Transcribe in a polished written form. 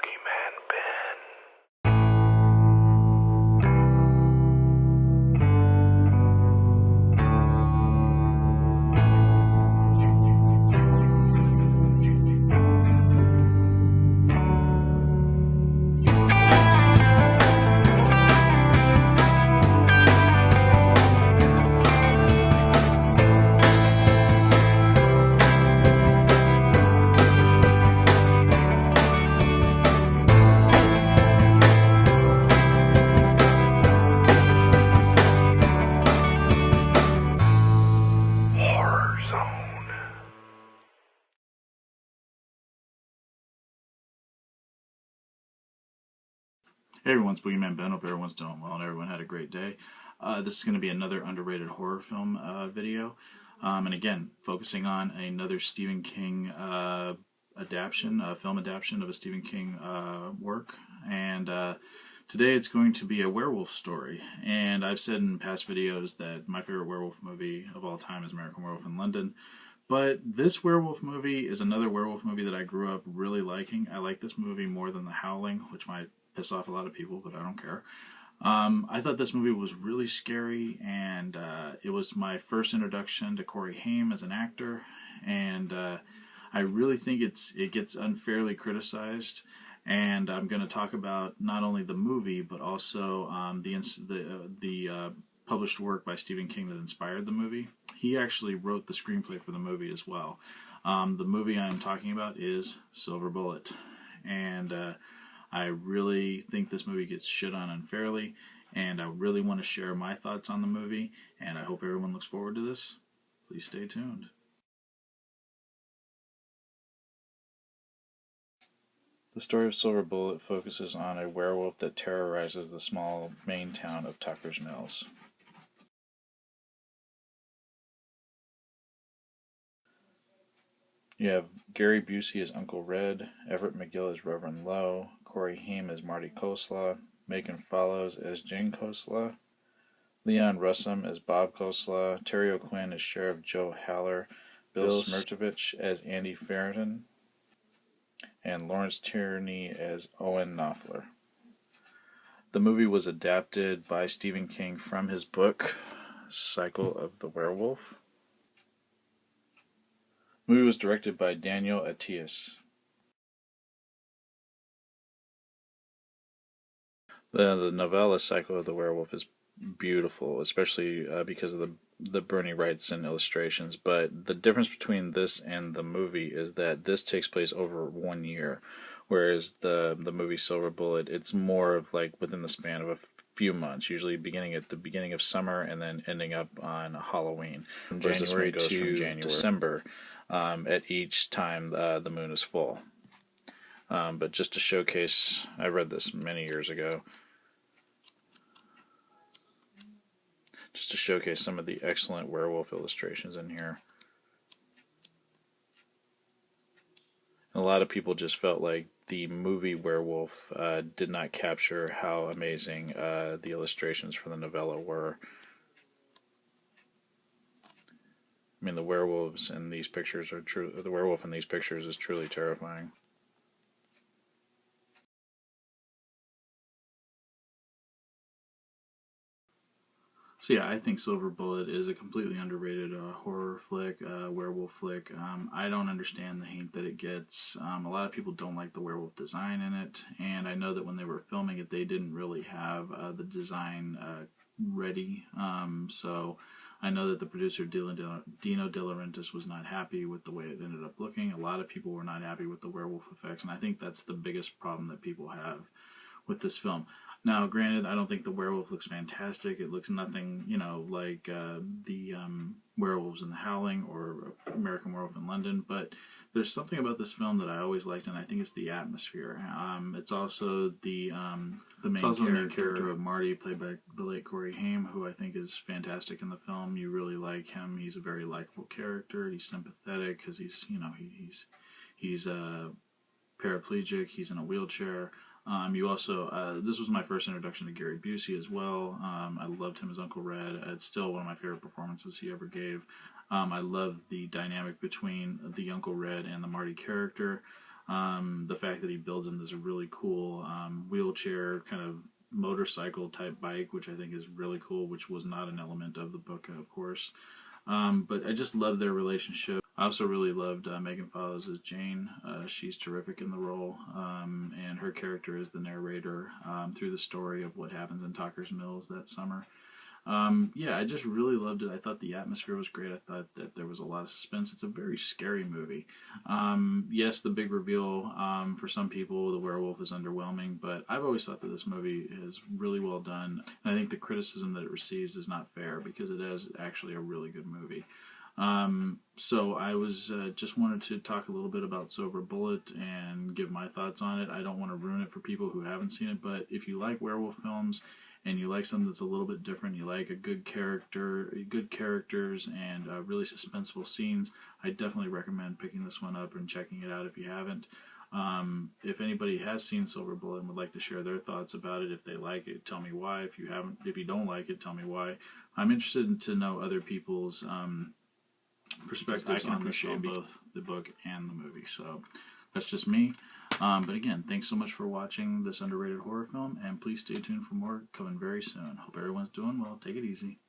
Boogeyman Ben. Hey everyone, it's Boogeyman Ben. Hope everyone's doing well and everyone had a great day. This is going to be another underrated horror film video. And again, focusing on another Stephen King film adaptation of a Stephen King work. And today it's going to be a werewolf story. And I've said in past videos that my favorite werewolf movie of all time is American Werewolf in London. But this werewolf movie is another werewolf movie that I grew up really liking. I like this movie more than The Howling, which might piss off a lot of people, but I don't care. I thought this movie was really scary, and it was my first introduction to Corey Haim as an actor, and I really think it gets unfairly criticized. And I'm going to talk about not only the movie, but also the published work by Stephen King that inspired the movie. He actually wrote the screenplay for the movie as well. The movie I'm talking about is Silver Bullet, and I really think this movie gets shit on unfairly, and I really want to share my thoughts on the movie, and I hope everyone looks forward to this. Please stay tuned. The story of Silver Bullet focuses on a werewolf that terrorizes the small Maine town of Tucker's Mills. You have Gary Busey as Uncle Red, Everett McGill as Reverend Lowe, Corey Haim as Marty Coleslaw, Megan Follows as Jane Coleslaw, Leon Russum as Bob Coleslaw, Terry O'Quinn as Sheriff Joe Haller, Bill Smirtovich as Andy Ferriton, and Lawrence Tierney as Owen Knopfler. The movie was adapted by Stephen King from his book, Cycle of the Werewolf. The movie was directed by Daniel Attias. The novella Cycle of the Werewolf is beautiful, especially because of the Bernie Wrightson illustrations. But the difference between this and the movie is that this takes place over 1 year, whereas the movie Silver Bullet, it's more of like within the span of a few months, usually beginning at the beginning of summer and then ending up on Halloween. From January to December, at each time the moon is full. But just to showcase, I read this many years ago, just to showcase some of the excellent werewolf illustrations in here. And a lot of people just felt like the movie Werewolf did not capture how amazing the illustrations for the novella were. I mean, the werewolves in these pictures are true. The werewolf in these pictures is truly terrifying. So yeah, I think Silver Bullet is a completely underrated horror flick, werewolf flick. I don't understand the hate that it gets. A lot of people don't like the werewolf design in it, and I know that when they were filming it, they didn't really have the design ready. So I know that the producer Dino De Laurentiis was not happy with the way it ended up looking. A lot of people were not happy with the werewolf effects, and I think that's the biggest problem that people have with this film. Now, granted, I don't think the werewolf looks fantastic. It looks nothing, like the werewolves in The Howling or American Werewolf in London, but there's something about this film that I always liked, and I think it's the atmosphere. It's also the main character of Marty, played by the late Corey Haim, who I think is fantastic in the film. You really like him. He's a very likable character. He's sympathetic because he's paraplegic. He's in a wheelchair. You also, this was my first introduction to Gary Busey as well. I loved him as Uncle Red. It's still one of my favorite performances he ever gave. I love the dynamic between the Uncle Red and the Marty character. The fact that he builds him this really cool wheelchair kind of motorcycle type bike, which I think is really cool, which was not an element of the book, of course. But I just love their relationship. I also really loved Megan Follows as Jane. She's terrific in the role, and her character is the narrator through the story of what happens in Talker's Mills that summer. Yeah, I just really loved it. I thought the atmosphere was great. I thought that there was a lot of suspense. It's a very scary movie. Yes, the big reveal for some people, the werewolf is underwhelming, but I've always thought that this movie is really well done. And I think the criticism that it receives is not fair because it is actually a really good movie. So I was just wanted to talk a little bit about Silver Bullet and give my thoughts on it. I don't want to ruin it for people who haven't seen it, but if you like werewolf films and you like something that's a little bit different, you like a good characters, and really suspenseful scenes, I definitely recommend picking this one up and checking it out if you haven't. If anybody has seen Silver Bullet and would like to share their thoughts about it, if they like it, tell me why. If you don't like it, tell me why. I'm interested to know other people's perspectives on both the book and the movie. So that's just me. But again, thanks so much for watching this underrated horror film, and please stay tuned for more coming very soon. Hope everyone's doing well. Take it easy.